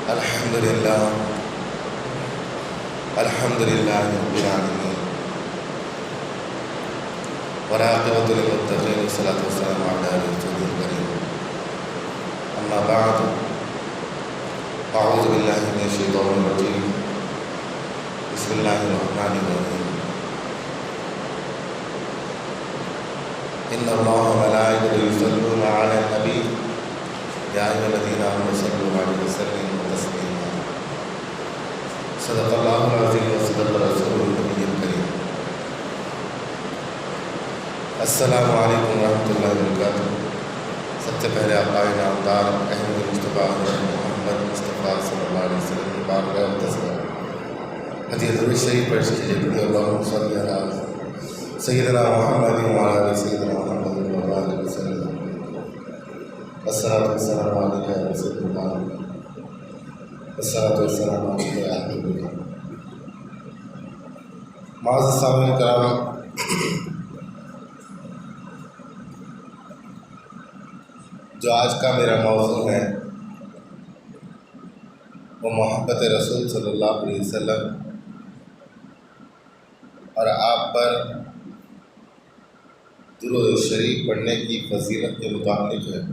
الحمد لله رب العالمين والعاقبة للمتقين والصلاة والسلام على رسوله الكريم أما بعد أعوذ بالله من الشيطان الرجيم بسم الله الرحمن الرحيم إن الله وملائكته يصلون على النبي يا أيها الذين آمنوا صلوا عليه وسلموا تسليما صدق الله العظيم وصدق رسوله النبي الكريم السلام علیکم ورحمۃ اللہ وبرکاتہ۔ سب سے پہلے آقائے نامدار احمد مصطفیٰ محمد مصطفیٰ صلی اللہ علیہ وسلم کی بارگاہ متصل حدیث درود شریف پیش کیجیے۔ اللہم صلی علی سیدنا محمد وعلی آل سیدنا محمد وعلی آلہ وسلم۔ الصلاۃ والسلام علیک یا رسول اللہ، الصلاۃ والسلام علیک یا حبیب اللہ۔ معزز سامعین کرام، جو آج کا میرا موضوع ہے وہ محبت رسول صلی اللہ علیہ وسلم اور آپ پر درود شریف پڑھنے کی فضیلت کے متعلق ہے۔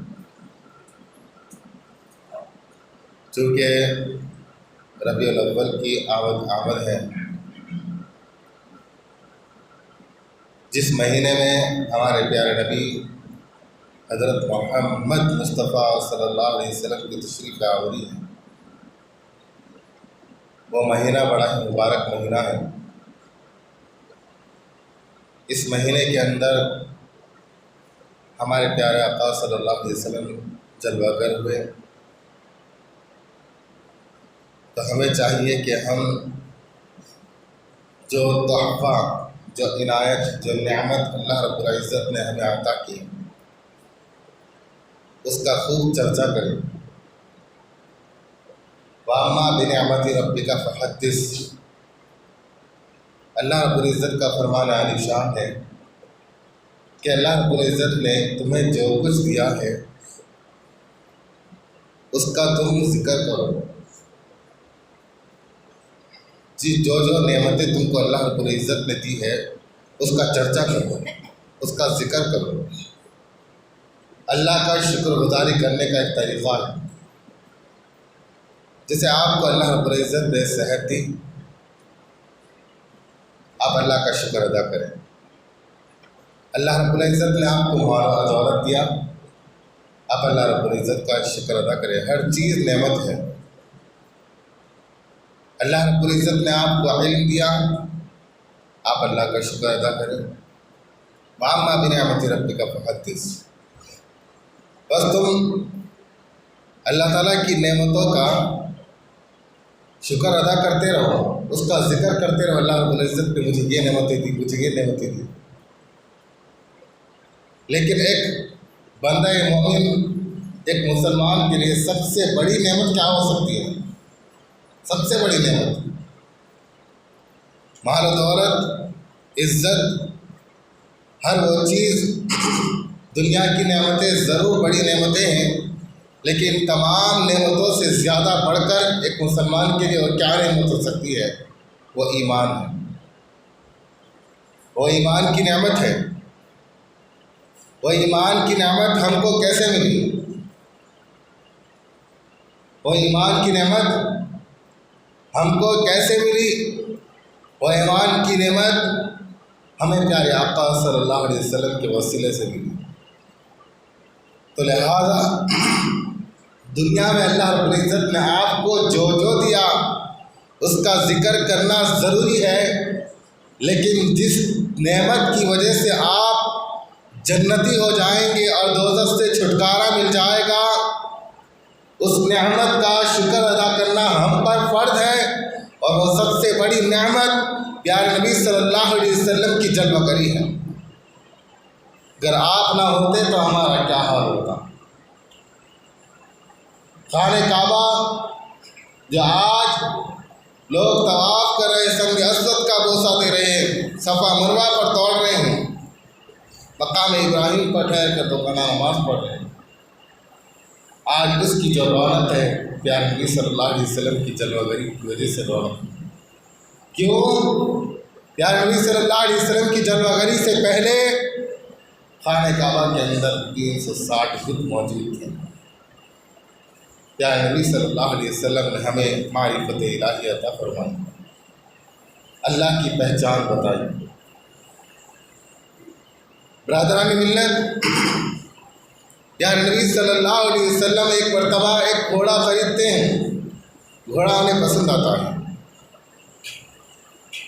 چونکہ ربیع الاول کی آمد ہے، جس مہینے میں ہمارے پیارے نبی حضرت محمد مصطفیٰ صلی اللہ علیہ وسلم کی تشریف آوری ہے، وہ مہینہ بڑا ہی مبارک مہینہ ہے۔ اس مہینے کے اندر ہمارے پیارے آقا صلی اللہ علیہ وسلم جلوہ گر ہوئے، تو ہمیں چاہیے کہ ہم جو تحفہ، جو عنایت، جو نعمت اللہ رب العزت نے ہمیں عطا کی، اس کا خوب چرچا کریں۔ وَأَمَّا بِنِعْمَتِ رَبِّكَ فَحَدِّثْ۔ اللہ رب العزت کا فرمان عالی شان ہے کہ اللہ رب العزت نے تمہیں جو کچھ دیا ہے اس کا تم ذکر کرو۔ جی، جو نعمتیں تم کو اللہ رب العزت نے دی ہے اس کا چرچا کرو، اس کا ذکر کرو۔ اللہ کا شکر گزاری کرنے کا ایک طریقہ ہے۔ جیسے آپ کو اللہ رب العزت نے صحت دی، آپ اللہ کا شکر ادا کریں۔ اللہ رب العزت نے آپ کو مال و دولت دیا، آپ اللہ رب العزت کا شکر ادا کریں۔ ہر چیز نعمت ہے۔ اللہ رب العزت نے آپ کو علم دیا، آپ اللہ کا شکر ادا کریں۔ وَأَمَّا بِنِعْمَتِ رَبِّكَ فَحَدِّثْ۔ بس تم اللہ تعالیٰ کی نعمتوں کا شکر ادا کرتے رہو، اس کا ذکر کرتے رہو۔ اللہ رب العزت نے مجھے یہ نعمتیں دی، مجھے یہ نعمتیں دی۔ لیکن ایک بندہ مومن، ایک مسلمان کے لیے سب سے بڑی نعمت کیا ہو سکتی ہے؟ سب سے بڑی نعمت مال و دولت، عزت، ہر وہ چیز، دنیا کی نعمتیں ضرور بڑی نعمتیں ہیں، لیکن تمام نعمتوں سے زیادہ بڑھ کر ایک مسلمان کے لیے اور کیا نعمت ہو سکتی ہے؟ وہ ایمان ہے۔ وہ ایمان کی نعمت ہے۔ وہ ایمان کی نعمت ہم کو کیسے ملی؟ وہ ایمان کی نعمت ہم کو کیسے ملی؟ وہ ایمان کی نعمت ہمیں پیارے آقا صلی اللہ علیہ وسلم کے وسیلے سے ملی۔ تو لہذا دنیا میں اللہ رب العزت نے آپ کو جو دیا اس کا ذکر کرنا ضروری ہے، لیکن جس نعمت کی وجہ سے آپ جنتی ہو جائیں گے اور دوزخ سے چھٹکارا مل جائے گا، اس نعمت کا شکر ادا کرنا ہم پر فرض ہے۔ اور وہ سب سے بڑی نعمت پیارے نبی صلی اللہ علیہ وسلم کی جلوہ گری ہے۔ اگر آپ نہ ہوتے تو ہمارا کیا حال ہوتا؟ خانہ کعبہ جو آج لوگ طواف کر رہے ہیں، سنگ اسود کا بوسہ دے رہے ہیں، صفا مروہ پر دوڑ رہے ہیں، مقام ابراہیم پر ٹھہر کر دوپہر نماز پڑھ رہے ہیں، آج اس کی جو رونق ہے پیارے نبی صلی اللہ علیہ وسلم کی جلوہ گری کی وجہ سے رونق۔ کیوں؟ پیارے نبی صلی اللہ علیہ وسلم کی جلوہ گری سے پہلے خانہ کعبہ کے اندر 360 بت موجود تھے۔ پیارے نبی صلی اللہ علیہ وسلم نے ہمیں معرفت الہی عطا فرمائی، اللہ کی پہچان بتائی۔ برادران ملت، پیارے نبی صلی اللہ علیہ وسلم ایک مرتبہ ایک گھوڑا خریدتے ہیں، گھوڑا انہیں پسند آتا ہے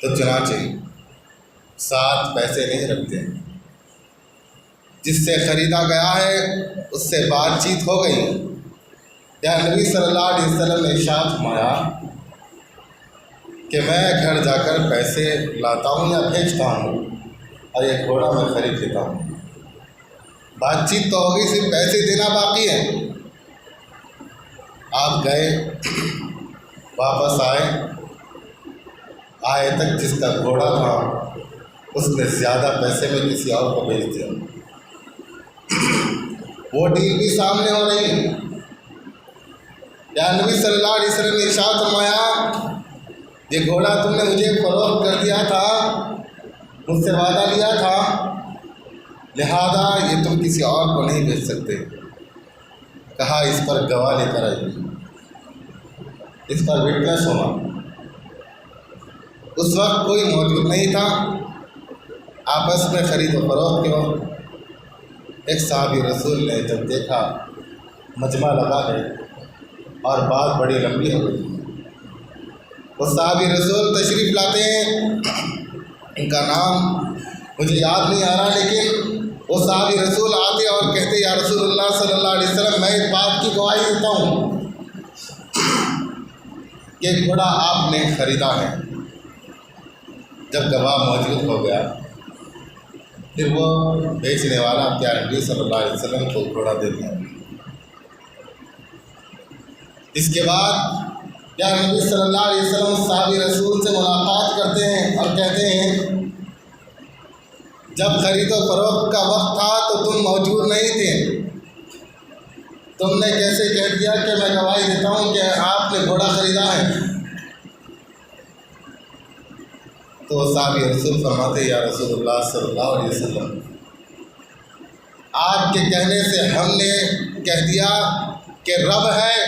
تو چنانچہ ساتھ پیسے نہیں رکھتے، جس سے خریدا گیا ہے اس سے بات چیت ہو گئی۔ پیارے نبی صلی اللہ علیہ وسلم نے ارشاد فرمایا کہ میں گھر جا کر پیسے لاتا ہوں یا بھیجتا ہوں اور یہ گھوڑا میں خرید لیتا ہوں۔ بات چیت تو ہوگی، صرف پیسے دینا باقی ہے۔ آپ گئے، واپس آئے تک جس کا گھوڑا تھا اس نے زیادہ پیسے میں کسی اور کو بھیج دیا۔ وہ ڈیل بھی سامنے ہو رہی۔ پیارے نبی صلی اللہ علیہ وسلم نے ارشاد فرمایا یہ گھوڑا تم نے مجھے فروخت کر دیا تھا، مجھ سے وعدہ لیا تھا، لہذا یہ تم کسی اور کو نہیں بھیج سکتے۔ کہا اس پر گواہ لے کر آئیے، اس پر وٹنس ہونا۔ اس وقت کوئی موجود نہیں تھا، آپس میں خرید و فروخت کے وقت ایک صحابی رسول نے جب دیکھا مجمع لگا ہے اور بات بڑی لمبی ہو گئی، وہ صحابی رسول تشریف لاتے ہیں، ان کا نام مجھے یاد نہیں آ رہا، لیکن وہ صحابی رسول آتے اور کہتے یا رسول اللہ صلی اللہ علیہ وسلم میں اس بات کی گواہی دیتا ہوں کہ گھوڑا آپ نے خریدا ہے۔ جب گواہ موجود ہو گیا پھر وہ بیچنے والا پیارے نبی صلی اللہ علیہ وسلم کو گھوڑا دے دیا۔ اس کے بعد پیارے نبی صلی اللہ علیہ وسلم صحابی رسول سے ملاقات کرتے ہیں اور کہتے ہیں جب خرید و فروخت کا وقت تھا تو تم موجود نہیں تھے، تم نے کیسے کہہ دیا کہ میں گواہی دیتا ہوں کہ آپ نے گھوڑا خریدا ہے؟ تو صحابی رسول فرماتے یا رسول اللہ صلی اللہ علیہ وسلم آپ کے کہنے سے ہم نے کہہ دیا کہ رب ہے،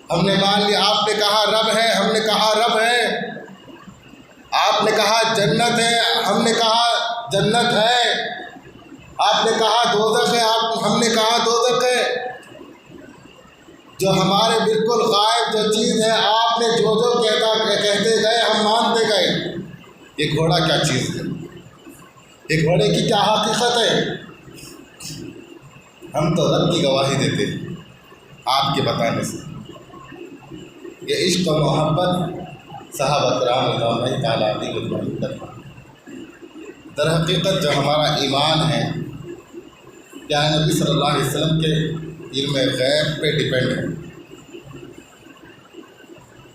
ہم نے مان لیا، آپ نے کہا رب ہے، ہم نے کہا رب ہے، آپ نے کہا جنت ہے، ہم نے کہا جنت ہے، آپ نے کہا دوزخ ہے، ہم نے کہا دوزخ ہے۔ جو ہمارے بالکل غائب جو چیز ہے آپ نے جو کہتے گئے ہم مانتے گئے۔ یہ گھوڑا کیا چیز ہے، یہ گھوڑے کی کیا حقیقت ہے؟ ہم تو رب کی گواہی دیتے ہیں آپ کے بتانے سے۔ یہ عشق و محبت صحابہ کرام رضوان اللہ تعالیٰ علیہ اجمعین کا تھا۔ در حقیقت جو ہمارا ایمان ہے پیارے نبی صلی اللہ علیہ وسلم کے علم غیب پہ ڈیپینڈ ہے۔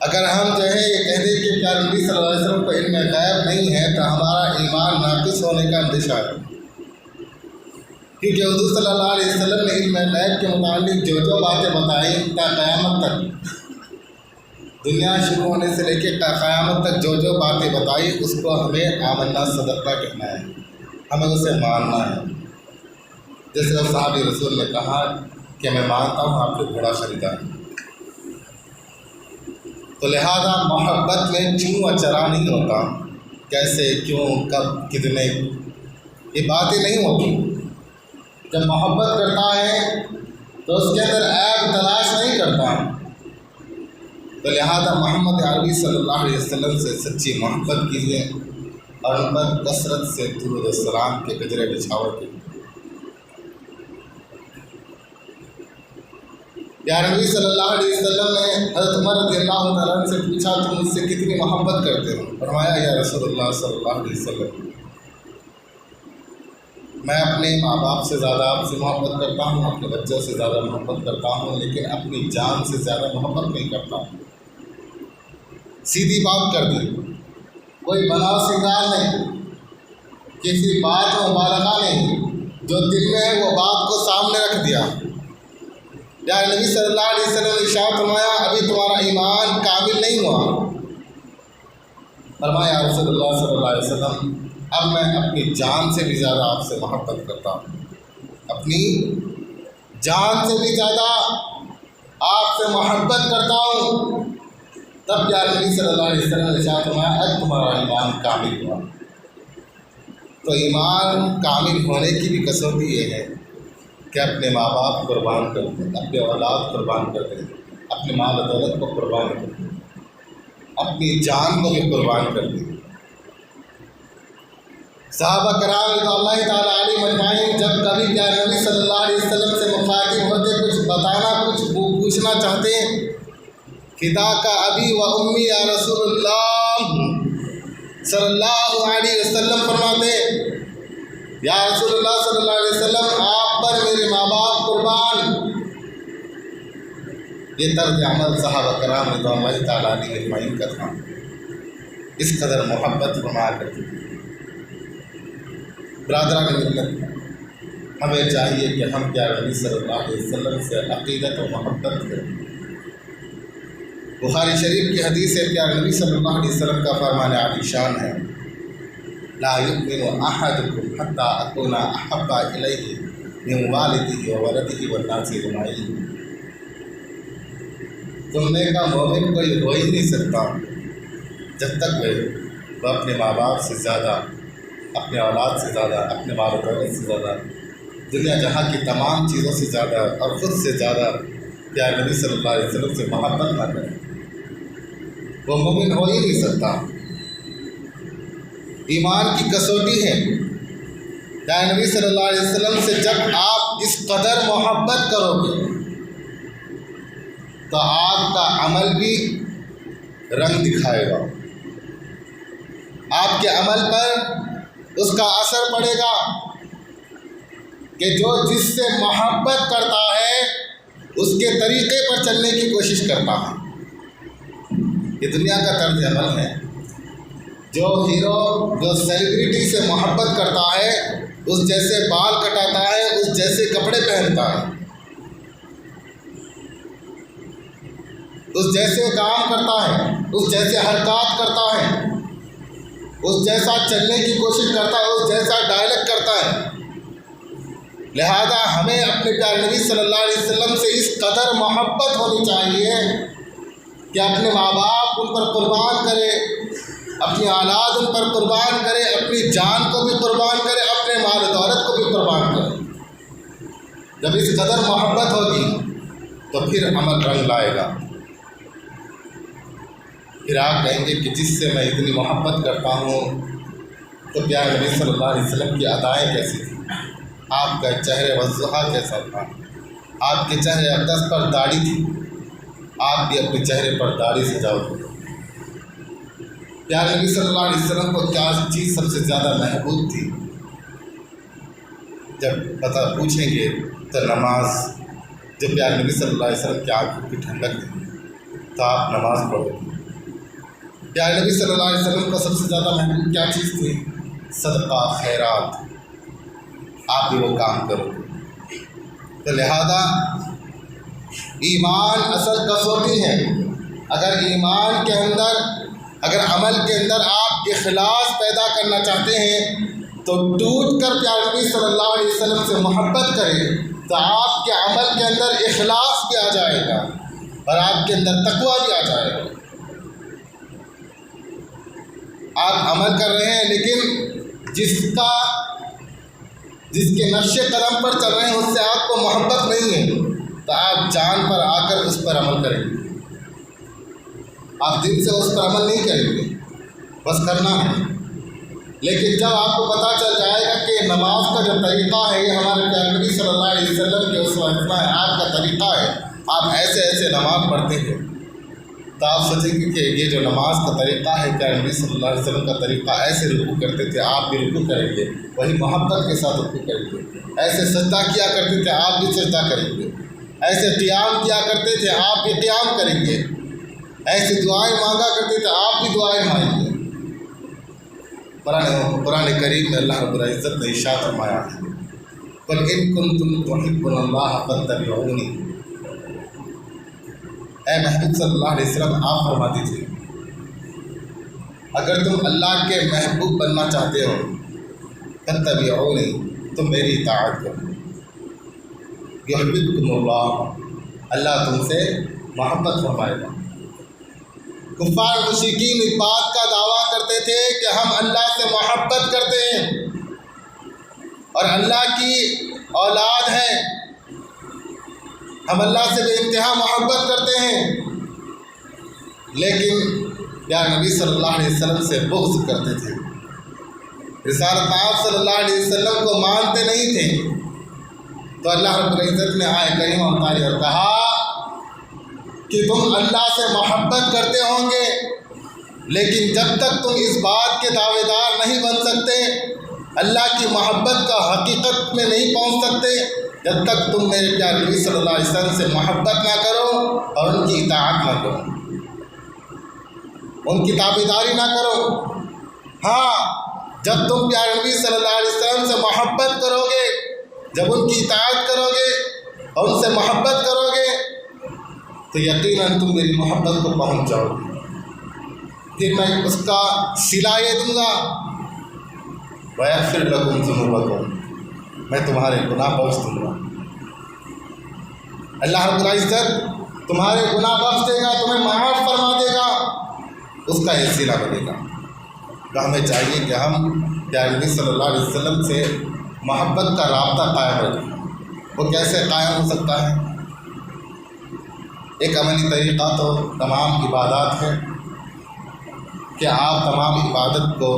اگر ہم جو ہے یہ کہہ دیں کہ پیارے نبی صلی اللہ علیہ وسلم کو علم غیب نہیں ہے تو ہمارا ایمان ناقص ہونے کا اندیشہ ہے، کیونکہ حضور صلی اللہ علیہ وسلم نے علم غیب کے متعلق جو باتیں بتائیں تا قیامت تک، دنیا شروع ہونے سے لے کے قیامت تک جو باتیں بتائی اس کو ہمیں آمنا صدقہ کہنا ہے، ہمیں اسے ماننا ہے۔ جیسے وہ صحابی رسول نے کہا کہ میں مانتا ہوں آپ نے گھوڑا خریدا ہے، تو لہذا محبت میں چوں و چرا نہیں ہوتا، کیسے کیوں کب کتنے یہ باتیں نہیں ہوتی۔ جب محبت کرتا ہے تو اس کے اندر عیب تلاش نہیں کرتا، تو لہذا محمد عربی صلی اللہ علیہ وسلم سے سچی محبت کیجیے اور ان پر کثرت سے درود و سلام کے گجرے بچھاور کیجیے۔ پیارے نبی صلی اللہ علیہ وسلم نے حضرت عمر رضی اللہ تعالیٰ عنہ سے پوچھا تم مجھ سے کتنی محبت کرتے ہو؟ فرمایا یا رسول اللہ صلی اللہ علیہ وسلم میں اپنے ماں باپ سے زیادہ آپ سے محبت کرتا ہوں، اپنے بچوں سے زیادہ محبت کرتا ہوں، لیکن اپنی جان سے زیادہ محبت نہیں کرتا ہوں۔ سیدھی بات کر دی، کوئی بناؤ سنگار نہیں، کسی بات میں مبالغہ نہیں، جو دل میں ہے وہ بات کو سامنے رکھ دیا۔ یا نبی صلی اللہ علیہ وسلم نے ارشاد فرمایا ابھی تمہارا ایمان کامل نہیں ہوا۔ فرمایا رسول اللہ صلی اللہ علیہ وسلم اب میں اپنی جان سے بھی زیادہ آپ سے محبت کرتا ہوں، اپنی جان سے بھی زیادہ آپ سے محبت کرتا ہوں۔ تب پیارے نبی صلی اللہ علیہ وسلم نے ارشاد فرمایا اب تمہارا ایمان کامل ہوا۔ تو ایمان کامل ہونے کی بھی کسوٹی یہ ہے کہ اپنے ماں باپ قربان کر دیں، اپنے اولاد قربان کر دیں، اپنے مال و دولت کو قربان کر دیں، اپنی جان کو بھی قربان کر دیں۔ صحابہ کرام رضی اللہ تعالیٰ علیہم اجمعین جب کبھی پیارے نبی صلی اللہ علیہ وسلم سے مخاطب ہوتے، کچھ بتانا، کچھ پوچھنا چاہتے ہیں، فدا کا ابی و امی یا رسول اللہ صلی اللہ علیہ وسلم فرماتے یا رسول اللہ صلی اللہ علیہ وسلم آپ پر میرے ماں باپ قربان۔ یہ طرز عمل صحابہ کرام رضی اللہ تعالیٰ علیہ اجمعین کا تھا، اس قدر محبت فرمایا کرتے تھے۔ برادران ملت، ہمیں چاہیے کہ ہم پیارے نبی صلی اللہ علیہ وسلم سے عقیدت و محبت کریں۔ بخاری شریف کی حدیث ہے، پیارے نبی صلی اللہ علیہ وسلم کا فرمان عالی شان ہے، لا یؤمن احدکم حتی اکون احب الیہ من والدہ و ولدہ والناس اجمعین۔ تم میں کا مومن کوئی ہو ہی نہیں سکتا جب تک وہ اپنے ماں باپ سے زیادہ، اپنے اولاد سے زیادہ، اپنے مال و دولت سے زیادہ، دنیا جہاں کی تمام چیزوں سے زیادہ اور خود سے زیادہ پیارے نبی صلی اللہ علیہ وسلم سے محبت نہ کرے، وہ مومن ہو ہی نہیں سکتا۔ ایمان کی کسوٹی ہے، پیارے نبی صلی اللہ علیہ وسلم سے جب آپ اس قدر محبت کرو گے تو آپ کا عمل بھی رنگ دکھائے گا، آپ کے عمل پر اس کا اثر پڑے گا کہ جو جس سے محبت کرتا ہے اس کے طریقے پر چلنے کی کوشش کرتا ہے۔ یہ دنیا کا طرز عمل ہے، جو ہیرو، جو سیلیبریٹی سے محبت کرتا ہے اس جیسے بال کٹاتا ہے، اس جیسے کپڑے پہنتا ہے، اس جیسے کام کرتا ہے، اس جیسے حرکات کرتا ہے، اس جیسا چلنے کی کوشش کرتا ہے، اس جیسا ڈائلیکٹ کرتا ہے۔ لہذا ہمیں اپنے پیارے نبی صلی اللہ علیہ وسلم سے اس قدر محبت ہونی چاہیے کہ اپنے ماں باپ ان پر قربان کرے، اپنی اولاد ان پر قربان کرے، اپنی جان کو بھی قربان کرے، اپنے مال و دولت کو بھی قربان کرے۔ جب اس قدر محبت ہوگی تو پھر عمل رنگ لائے گا۔ پھر آپ کہیں گے کہ جس سے میں اتنی محبت کرتا ہوں تو پیارے نبی صلی اللہ علیہ وسلم کی ادائیں کیسی تھیں، آپ کا چہرے وضحا کیسا تھا، آپ کے چہرے اقدس پر داڑھی تھی، آپ بھی اپنے چہرے پر داڑھی سجاؤ گے۔ پیارے نبی صلی اللہ علیہ وسلم کو کیا چیز سب سے زیادہ محبوب تھی؟ جب پوچھیں گے تو نماز، جو پیارے نبی صلی اللہ علیہ وسلم کی آنکھوں کی ٹھنڈک تھی تو آپ نماز پڑھو گے۔ پیارے نبی صلی اللہ علیہ وسلم کو سب سے زیادہ محبوب کیا چیز تھی؟ صدقہ، خیرات، آپ بھی وہ کام کرو گے۔ تو لہذا ایمان اصل کسوٹی ہے۔ اگر ایمان کے اندر، اگر عمل کے اندر آپ اخلاص پیدا کرنا چاہتے ہیں تو ٹوٹ کر پیارے نبی صلی اللہ علیہ وسلم سے محبت کریں تو آپ کے عمل کے اندر اخلاص بھی آ جائے گا اور آپ کے اندر تقویٰ بھی آ جائے گا۔ آپ عمل کر رہے ہیں لیکن جس کے نقش قدم پر چل رہے ہیں اس سے آپ کو محبت نہیں ہے تو آپ جان پر آ کر اس پر عمل کریں گے، آپ دل سے اس پر عمل نہیں کریں گے، بس کرنا ہے۔ لیکن جب آپ کو پتہ چل جائے گا کہ نماز کا جو طریقہ ہے یہ ہمارے پیارے نبی صلی اللہ علیہ وسلم کے اسوہ حسنہ ہے، آپ کا طریقہ ہے، آپ ایسے ایسے نماز پڑھتے ہیں، تو آپ سوچیں گے کہ یہ جو نماز کا طریقہ ہے پیارے نبی صلی اللہ علیہ وسلم کا طریقہ، ایسے رکوع کرتے تھے آپ بھی رکوع کریں گے، وہی محبت کے ساتھ رکوع کریں گے، ایسے سجدہ کیا کرتے تھے آپ بھی سجدہ کریں گے، ایسے قیام کیا کرتے تھے آپ بھی قیام کریں گے، ایسے دعائیں مانگا کرتے تھے آپ بھی دعائیں مانگیں گے۔ قرآن کریم میں اللہ رب العزت نے ارشاد فرمایا ہے، قُلْ إِن كُنتُمْ تُحِبُّونَ اللَّهَ فَاتَّبِعُونِی، اے محبوب صلی اللہ علیہ وسلم آپ فرما دیجیے اگر تم اللہ کے محبوب بننا چاہتے ہو فاتبعونی، تم میری اطاعت کرو، یحببکم اللہ، اللہ تم سے محبت فرمائے گا۔ کفار مشرکین اس بات کا دعویٰ کرتے تھے کہ ہم اللہ سے محبت کرتے ہیں اور اللہ کی اولاد ہیں، ہم اللہ سے بے انتہا محبت کرتے ہیں، لیکن پیارے نبی صلی اللہ علیہ وسلم سے بغض کرتے تھے، رسالت آپ صلی اللہ علیہ وسلم کو مانتے نہیں تھے۔ تو اللہ رب العزت نے آیت کریمہ اتاری اور کہا کہ تم اللہ سے محبت کرتے ہوں گے، لیکن جب تک تم اس بات کے دعوے دار نہیں بن سکتے، اللہ کی محبت کا حقیقت میں نہیں پہنچ سکتے، جب تک تم میرے پیارے نبی صلی اللہ علیہ وسلم سے محبت نہ کرو اور ان کی اطاعت نہ کرو، ان کی تابعداری نہ کرو۔ ہاں، جب تم پیارے نبی صلی اللہ علیہ وسلم سے محبت کرو گے، جب ان کی اطاعت کرو گے اور ان سے محبت کرو گے تو یقیناً تم میری محبت کو پہنچ جاؤ گے، پھر میں اس کا صلہ یہ دوں گا، وَيَغْفِرْ لَكُمْ ذُنُوبَكُمْ، میں تمہارے گناہ بخش دوں گا۔ اللہ رب العزت تمہارے گناہ بخش دے گا، تمہیں معاف فرما دے گا، اس کا یہ صلہ بنے گا۔ تو ہمیں چاہیے کہ ہم پیارے نبی صلی اللہ علیہ وسلم سے محبت کا رابطہ قائم رکھیں۔ وہ کیسے قائم ہو سکتا ہے؟ ایک عملی طریقہ تو تمام عبادات ہے کہ آپ تمام عبادت کو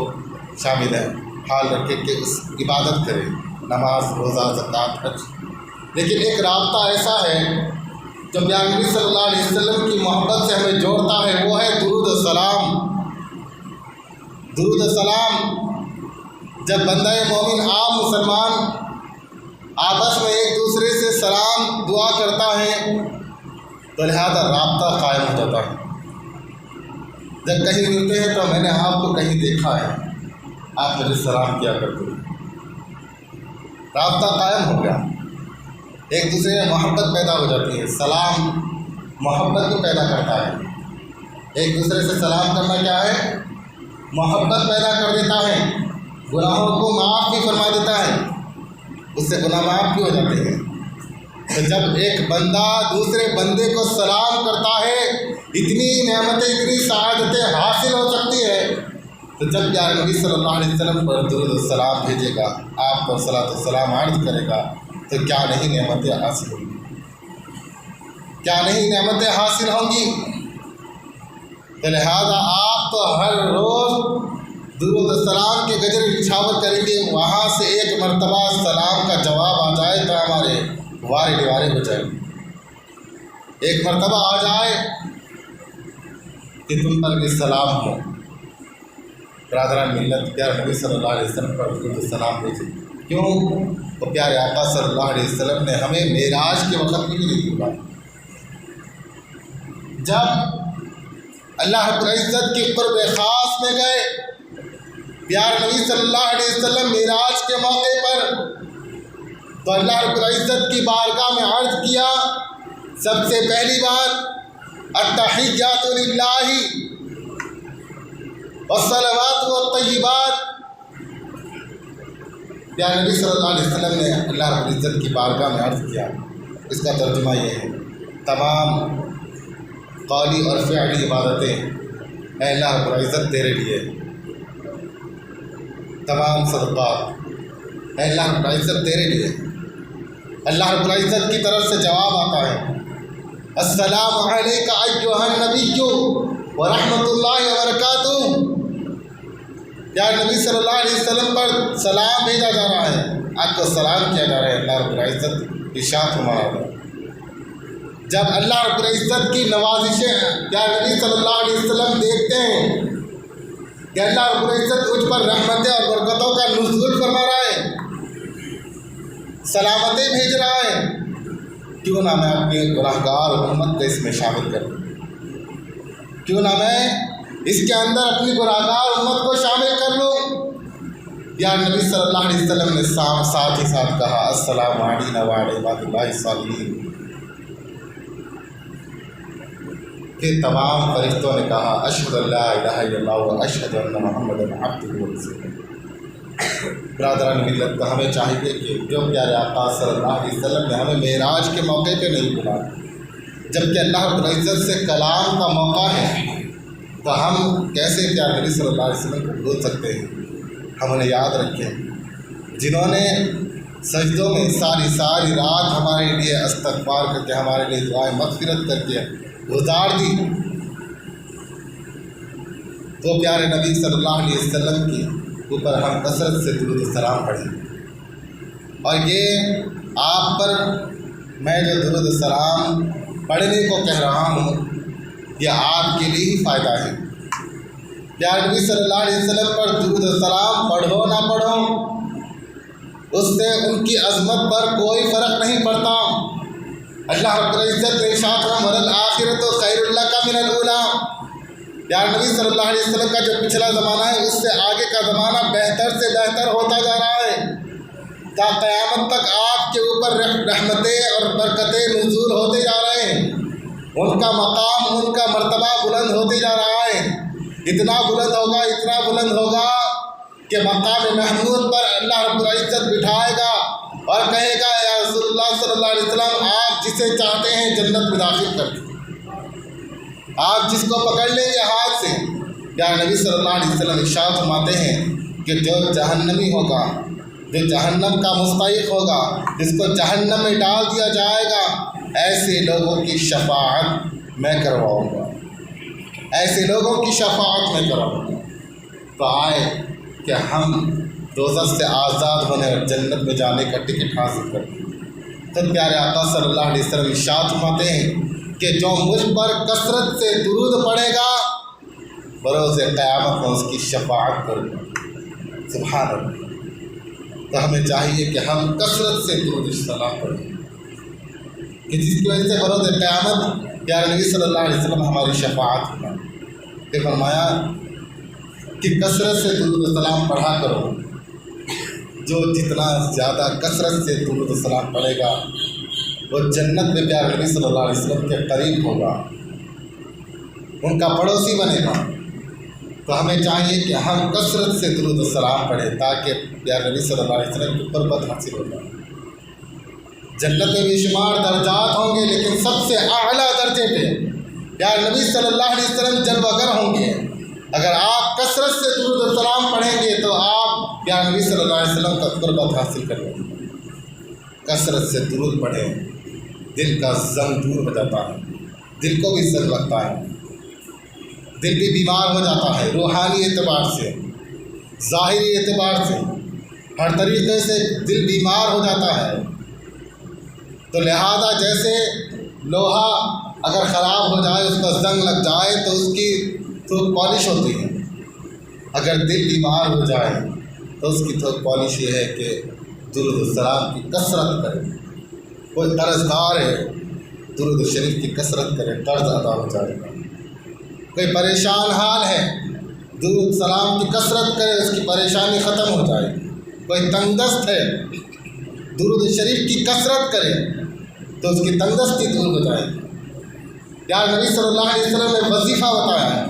شامل ہیں، حال رکھیں کہ اس عبادت کریں، نماز، روزہ، زکوٰۃ، حج، لیکن ایک رابطہ ایسا ہے جو پیارے نبی صلی اللہ علیہ وسلم کی محبت سے ہمیں جوڑتا ہے، وہ ہے درود و سلام۔ درود و سلام جب بندہ مومن عام مسلمان آپس میں ایک دوسرے سے سلام دعا کرتا ہے تو لہذا رابطہ قائم ہو جاتا ہے۔ جب کہیں ملتے ہیں تو میں نے آپ کو کہیں دیکھا ہے، آپ مجھے سلام کیا کرتے ہیں، رابطہ قائم ہو گیا، ایک دوسرے میں محبت پیدا ہو جاتی ہے۔ سلام محبت کو پیدا کرتا ہے، ایک دوسرے سے سلام کرنا کیا ہے؟ محبت پیدا کر دیتا ہے، گناہوں کو معاف بھی فرما دیتا ہے، اس سے گناہ معاف بھی ہو جاتے ہیں۔ تو جب ایک بندہ دوسرے بندے کو سلام کرتا ہے، اتنی نعمتیں، اتنی سعادتیں حاصل ہو سکتی ہے۔ تو جب پیارے نبی صلی اللہ علیہ وسلم پر درود السلام بھیجے گا، آپ پر صلاۃ السلام عرض کرے گا، تو کیا نہیں نعمتیں حاصل ہوں گی، کیا نہیں نعمتیں حاصل ہوں گی۔ تو لہذا آپ تو ہر روز درود السلام کے گجر نچھاور کریں گے، وہاں سے ایک مرتبہ سلام کا جواب آ جائے تو ہمارے وارے دیوارے ہو جائیں گے۔ ایک مرتبہ آ جائے کہ تم پر بھی سلام ہو۔ برادران ملت، پیارے نبی صلی اللہ علیہ وسلم پر درود السلام بھیجے، کیوں؟ تو پیارے آقا صلی اللہ علیہ وسلم نے ہمیں معراج کے وقت بھی نہیں دیا۔ جب اللہ رب العزت کی قرب خاص میں گئے، پیارے نبی صلی اللہ علیہ وسلم معراج کے موقع پر، تو اللہ رب العزت کی بارگاہ میں عرض کیا، سب سے پہلی بات التحیات للہ والصلوات والطیبات۔ پیارے نبی صلی اللہ علیہ وسلم نے اللہ رب العزت کی بارگاہ میں عرض کیا، اس کا ترجمہ یہ ہے، تمام قولی اور فعلی عبادتیں اے اللہ رب العزت تیرے لیے، تمام صدقات اے اللہ رب العزت تیرے لیے۔ اللہ رب العزت کی طرف سے جواب آتا ہے، السلام علیک ایھا النبی ورحمۃ اللہ وبرکاتہ۔ پیارے نبی صلی اللہ علیہ وسلم پر سلام بھیجا جا رہا ہے، آپ کو سلام کیا جا رہا ہے، اللہ رب العزت ارشاد فرما رہا ہے۔ جب اللہ رب العزت کی نوازشیں پیارے نبی صلی اللہ علیہ وسلم دیکھتے ہیں کہ اللہ رب العزت مجھ پر رحمتیں اور برکتوں کا نزول فرما رہا ہے، سلامتیں بھیج رہا ہے، کیوں نہ میں اپنی گناہگار امت کو اس میں شامل کروں، کیوں نہ میں اس کے اندر اپنی گناہگار امت کو شامل کر لوں۔ یا نبی صلی اللہ علیہ وسلم نے ساتھ ہی ساتھ کہا، السلام علینا وعلی عباد اللہ الصالحین۔ کہ تمام فرشتوں نے کہا اشہد ان لا الہ الا اللہ و اشہد ان محمد عبدہ و رسولہ۔ برادران ملت کو ہمیں چاہیے کہ جو پیارے آقا صلی اللہ علیہ وسلم نے ہمیں معراج کے موقع پہ نہیں بلایا، جبکہ اللہ رب العزت سے کلام کا موقع ہے، تو ہم کیسے پیارے نبی صلی اللہ علیہ وسلم کو بھول سکتے ہیں؟ ہم انہیں یاد رکھیں جنہوں نے سجدوں میں ساری رات ہمارے لیے استغفار کر کے، ہمارے لیے دعائیں مغفرت کر کے گزار دی، تو پیارے نبی صلی اللہ علیہ وسلم کی اوپر ہم کثرت سے درود و سلام پڑھیں۔ اور یہ آپ پر میں جو درود و سلام پڑھنے کو کہہ رہا ہوں، یہ آپ کے لیے ہی فائدہ ہے۔ پیارے نبی صلی اللہ علیہ وسلم پر درود و سلام پڑھو نہ پڑھو، اس سے ان کی عظمت پر کوئی فرق نہیں پڑتا۔ اللہ رب العزت نے ارشاد فرمایا وَلَلْآخِرَةُ خَيْرٌ لَكَ مِنَ الْأُولَىٰ۔ پیارے نبی صلی اللہ علیہ وسلم کا جو پچھلا زمانہ ہے، اس سے آگے کا زمانہ بہتر سے بہتر ہوتا جا رہا ہے، تا قیامت تک آپ کے اوپر رحمتیں اور برکتیں نزول ہوتے جا رہے ہیں، ان کا مقام، ان کا مرتبہ بلند ہوتے جا رہا ہے، اتنا بلند ہوگا کہ مقام محمود پر اللہ رب العزت بٹھائے گا اور کہے گا یا رسول اللہ صلی اللہ علیہ وسلم، آپ جسے چاہتے ہیں جنت میں داخل کر دیں، آپ جس کو پکڑ لیں گے ہاتھ سے۔ پیارے نبی صلی اللہ علیہ وسلم ارشاد فرماتے ہیں کہ جو جہنمی ہوگا، جو جہنم کا مستحق ہوگا، جس کو جہنم میں ڈال دیا جائے گا، ایسے لوگوں کی شفاعت میں کرواؤں گا، ایسے لوگوں کی شفاعت میں کراؤں گا۔ تو آئے کہ ہم دوزخ سے آزاد ہونے اور جنت میں جانے کا ٹکٹ حاصل کریں۔ تو پیارے آقا صلی اللہ علیہ وسلم ارشاد فرماتے ہیں کہ جو مجھ پر کثرت سے درود پڑھے گا، بروز قیامت میں اس کی شفاعت کروں گا۔ سبحان اللہ۔ تو ہمیں چاہیے کہ ہم کثرت سے درود سلام پڑھیں کہ جس کی وجہ سے بروز قیامت پیارے نبی صلی اللہ علیہ وسلم ہماری شفاعت ہوگا۔ کہ فرمایا کہ کثرت سے درود سلام پڑھا کرو، جو جتنا زیادہ کثرت سے درود سلام پڑھے گا وہ جنت میں پیارے نبی صلی اللہ علیہ وسلم کے قریب ہوگا، ان کا پڑوسی بنے گا۔ تو ہمیں چاہیے کہ ہم کثرت سے درود و سلام پڑھیں تاکہ پیارے نبی صلی اللہ علیہ وسلم کی قربت حاصل ہو جائے۔ جنت میں بے شمار درجات ہوں گے، لیکن سب سے اعلیٰ درجے پہ پیارے نبی صلی اللہ علیہ وسلم جلوہ گر ہوں گے۔ اگر آپ کثرت سے درود و سلام پڑھیں گے تو آپ پیارے نبی صلی اللہ علیہ وسلم کا قربت حاصل کریں گے۔ کثرت سے درود پڑھیں، دل کا زنگ دور ہو جاتا ہے، دل کو بھی زنگ لگتا ہے، دل بھی بیمار ہو جاتا ہے، روحانی اعتبار سے، ظاہری اعتبار سے، ہر طریقے سے دل بیمار ہو جاتا ہے۔ تو لہذا جیسے لوہا اگر خراب ہو جائے، اس کا زنگ لگ جائے تو اس کی تھوک پالش ہوتی ہے، اگر دل بیمار ہو جائے تو اس کی تھوک پالش یہ ہے کہ درود السلام کی کثرت کرے۔ کوئی قرض دار ہے، درود شریف کی کثرت کرے، قرض ادا ہو جائے گا۔ کوئی پریشان حال ہے، درود سلام کی کثرت کرے، اس کی پریشانی ختم ہو جائے گی۔ کوئی تنگ دست ہے، درود شریف کی کثرت کرے تو اس کی تنگ دستی دور ہو جائے گی۔ پیارے نبی صلی اللہ علیہ وسلم نے وظیفہ بتایا ہے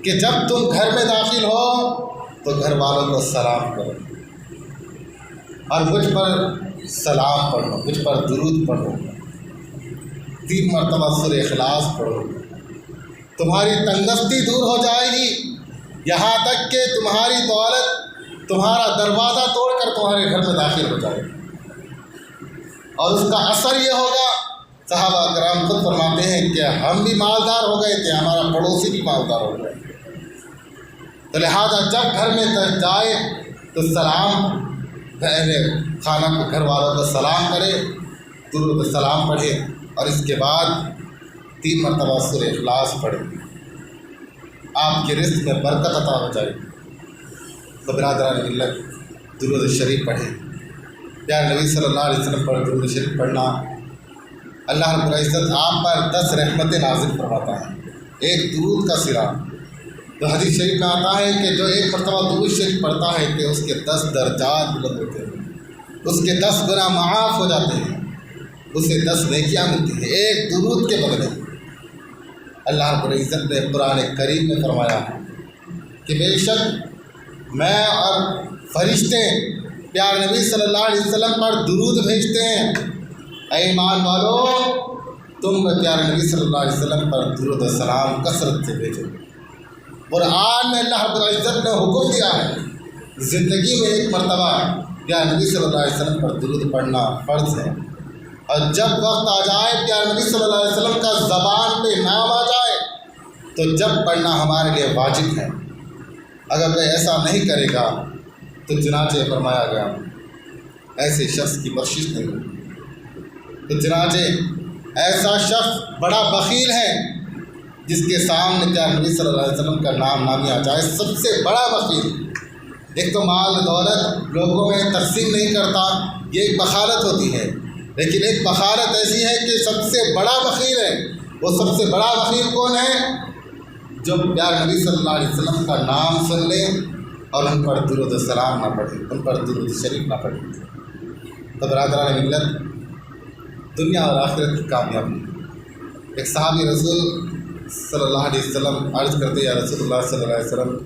کہ جب تم گھر میں داخل ہو تو گھر والوں کو سلام کرو اور مجھ پر سلام پڑھو، مجھ پر درود پڑھو، 3 مرتبہ سورہ اخلاص پڑھو، تمہاری تنگدستی دور ہو جائے گی، یہاں تک کہ تمہاری دولت تمہارا دروازہ توڑ کر تمہارے گھر میں داخل ہو جائے گی۔ اور اس کا اثر یہ ہوگا، صحابہ کرام خود فرماتے ہیں کہ ہم بھی مالدار ہو گئے تھے، ہمارا پڑوسی بھی مالدار ہو گئے۔ تو لہٰذا جب گھر میں جائے تو سلام خانہ کو، گھر والوں کو سلام کرے، درود سلام پڑھے اور اس کے بعد 3 مرتبہ سورہ اخلاص پڑھے، آپ کے رزق میں برکت عطا ہو جائے۔ تو برادران ملت درود شریف پڑھیں، پیارے نبی صلی اللہ علیہ وسلم پر درود شریف پڑھنا اللہ رب العزت آپ پر 10 رحمتیں نازل فرماتا ہے، ایک درود کا سرا۔ تو حدیث شریف میں آتا ہے کہ جو 1 مرتبہ درود شریف پڑھتا ہے کہ اس کے 10 درجات بلند ہوتے ہیں، اس کے 10 گناہ معاف ہو جاتے ہیں، اسے 10 نیکیاں ملتی ہیں ایک درود کے بدلے۔ اللہ رب العزت نے قرآن کریم میں فرمایا کہ بے شک میں اور فرشتے پیارے نبی صلی اللہ علیہ وسلم پر درود بھیجتے ہیں۔ اے ایمان والو، تم پیارے نبی صلی اللہ علیہ وسلم پر درود و سلام کثرت سے بھیجو۔ قرآن میں اللہ رب العزت نے حکم دیا ہے زندگی میں ایک مرتبہ پیارے نبی صلی اللہ علیہ وسلم پر درود پڑھنا فرض ہے، اور جب وقت آ جائے پیارے نبی صلی اللہ علیہ وسلم کا زبان پہ نام آ جائے تو جب پڑھنا ہمارے لیے واجب ہے۔ اگر کوئی ایسا نہیں کرے گا تو چنانچہ فرمایا گیا ایسے شخص کی بخشش نہیں ہوگی۔ تو چنانچہ ایسا شخص بڑا بخیل ہے جس کے سامنے پیارے نبی صلی اللہ علیہ وسلم کا نام نہ آ جائے، سب سے بڑا بخیل۔ ایک تو مال دولت لوگوں میں تقسیم نہیں کرتا، یہ ایک بخالت ہوتی ہے، لیکن ایک بخالت ایسی ہے کہ سب سے بڑا بخیل ہے۔ وہ سب سے بڑا بخیل کون ہے؟ جو پیارے نبی صلی اللہ علیہ وسلم کا نام سن لے اور ان پر درود و سلام نہ پڑھے، ان پر درود شریف نہ پڑھے۔ تو برادران ملت، دنیا اور آخرت کی کامیابی۔ ایک صحابی رسول صلی اللہ علیہ وسلم عرض کرتے یا رسول اللہ صلی اللہ علیہ وسلم،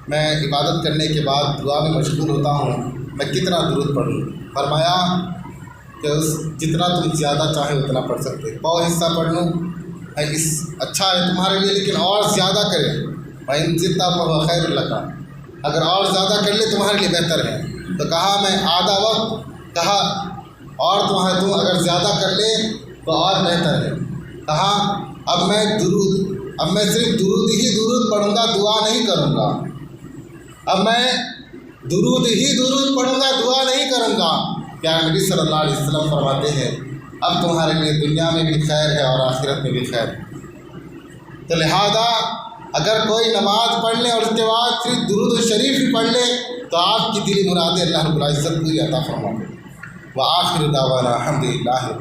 میں عبادت کرنے کے بعد دعا میں مشغول ہوتا ہوں، میں کتنا درود پڑھوں؟ فرمایا کہ جتنا تم زیادہ چاہے اتنا پڑھ سکتے، پاؤ حصہ پڑھ لوں اس اچھا ہے تمہارے لیے، لیکن اور زیادہ کرے بھائی جتنا پڑھو خیر اللہ، اگر اور زیادہ کر لے تمہارے لیے بہتر ہے۔ تو کہا میں آدھا وقت، کہا اور تم اگر زیادہ کر لے تو اور بہتر ہے۔ کہا اب میں صرف درود پڑھوں گا، دعا نہیں کروں گا۔ اب میں درود پڑھوں گا، دعا نہیں کروں گا۔ پیارے نبی صلی اللہ علیہ وسلم فرماتے ہیں اب تمہارے لیے دنیا میں بھی خیر ہے اور آخرت میں بھی خیر ہے۔ تو لہذا اگر کوئی نماز پڑھ لے اور اس کے بعد صرف درود شریف ہی پڑھ لے تو آپ کی دلی مرادیں اللہ رب العزت کو عطا فرمائے۔ وآخر دعوانا الحمدللہ۔